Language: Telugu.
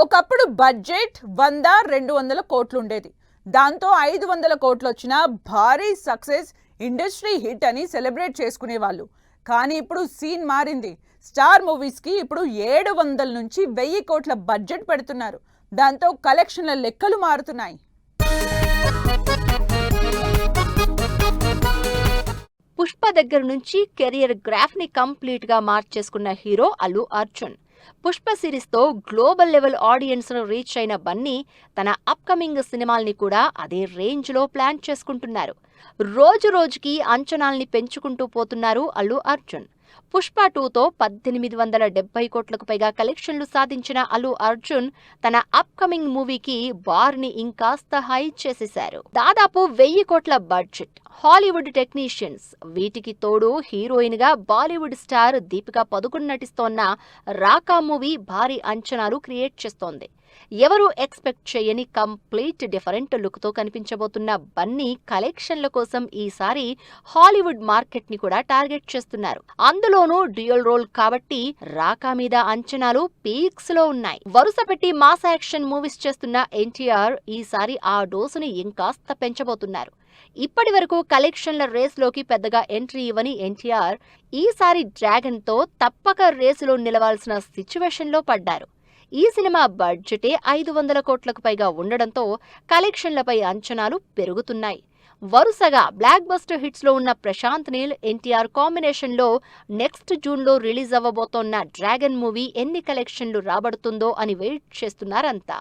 ఒకప్పుడు బడ్జెట్ 100-200 కోట్లు ఉండేది. దాంతో 500 కోట్లు వచ్చిన భారీ సక్సెస్, ఇండస్ట్రీ హిట్ అని సెలబ్రేట్ చేసుకునేవాళ్ళు. కానీ ఇప్పుడు సీన్ మారింది. స్టార్ మూవీస్కి ఇప్పుడు 700 నుంచి 1000 కోట్ల బడ్జెట్ పెడుతున్నారు. దాంతో కలెక్షన్ల లెక్కలు మారుతున్నాయి. పుష్ప దగ్గర నుంచి కెరియర్ గ్రాఫ్ ని కంప్లీట్ గా మార్చేసుకున్న హీరో అల్లు అర్జున్. పుష్ప సిరీస్ తో గ్లోబల్ లెవెల్ ఆడియన్స్ ను రీచ్ అయిన బన్నీ తన అప్కమింగ్ సినిమాల్ని కూడా అదే రేంజ్ లో ప్లాన్ చేసుకుంటున్నారు. రోజు రోజుకి అంచనాల్ని పెంచుకుంటూ పోతున్నారు అల్లు అర్జున్. పుష్ప 2తో 1870 కోట్లకు పైగా కలెక్షన్లు సాధించిన అల్లు అర్జున్ తన అప్కమింగ్ మూవీకి బార్ ని ఇంకాస్త హై చేసేశారు. దాదాపు 1000 కోట్ల బడ్జెట్, హాలీవుడ్ టెక్నీషియన్స్, వీటికి తోడు హీరోయిన్ గా బాలీవుడ్ స్టార్ దీపికా పదుకొణ్ నటిస్తోన్న రాకా మూవీ భారీ అంచనాలు క్రియేట్ చేస్తోంది. ఎవరూ ఎక్స్పెక్ట్ చేయని కంప్లీట్ డిఫరెంట్ లుక్ తో కనిపించబోతున్న బన్నీ కలెక్షన్ల కోసం ఈసారి హాలీవుడ్ మార్కెట్ ని కూడా టార్గెట్ చేస్తున్నారు. అందులోనూ డ్యూయల్ రోల్ కాబట్టి రాకా మీద అంచనాలు పీక్స్ లో ఉన్నాయి. వరుస పెట్టి మాస్ యాక్షన్ మూవీస్ చేస్తున్న ఎన్టీఆర్ ఈసారి ఆ డోసుని ఇంకాస్త పెంచబోతున్నారు. ఇప్పటి వరకు కలెక్షన్ల రేస్ లోకి పెద్దగా ఎంట్రీ ఇవ్వని ఎన్టీఆర్ ఈసారి డ్రాగన్ తో తప్పక రేసులో నిలవాల్సిన సిచ్యువేషన్ లో పడ్డారు. ఈ సినిమా బడ్జెటే 500 కోట్లకు పైగా ఉండడంతో కలెక్షన్లపై అంచనాలు పెరుగుతున్నాయి. వరుసగా బ్లాక్ బస్టర్ హిట్స్ లో ఉన్న ప్రశాంత్ నీల్, ఎన్టీఆర్ కాంబినేషన్ లో నెక్స్ట్ జూన్ లో రిలీజ్ అవ్వబోతోన్న డ్రాగన్ మూవీ ఎన్ని కలెక్షన్లు రాబడుతుందో అని వెయిట్ చేస్తున్నారంతా.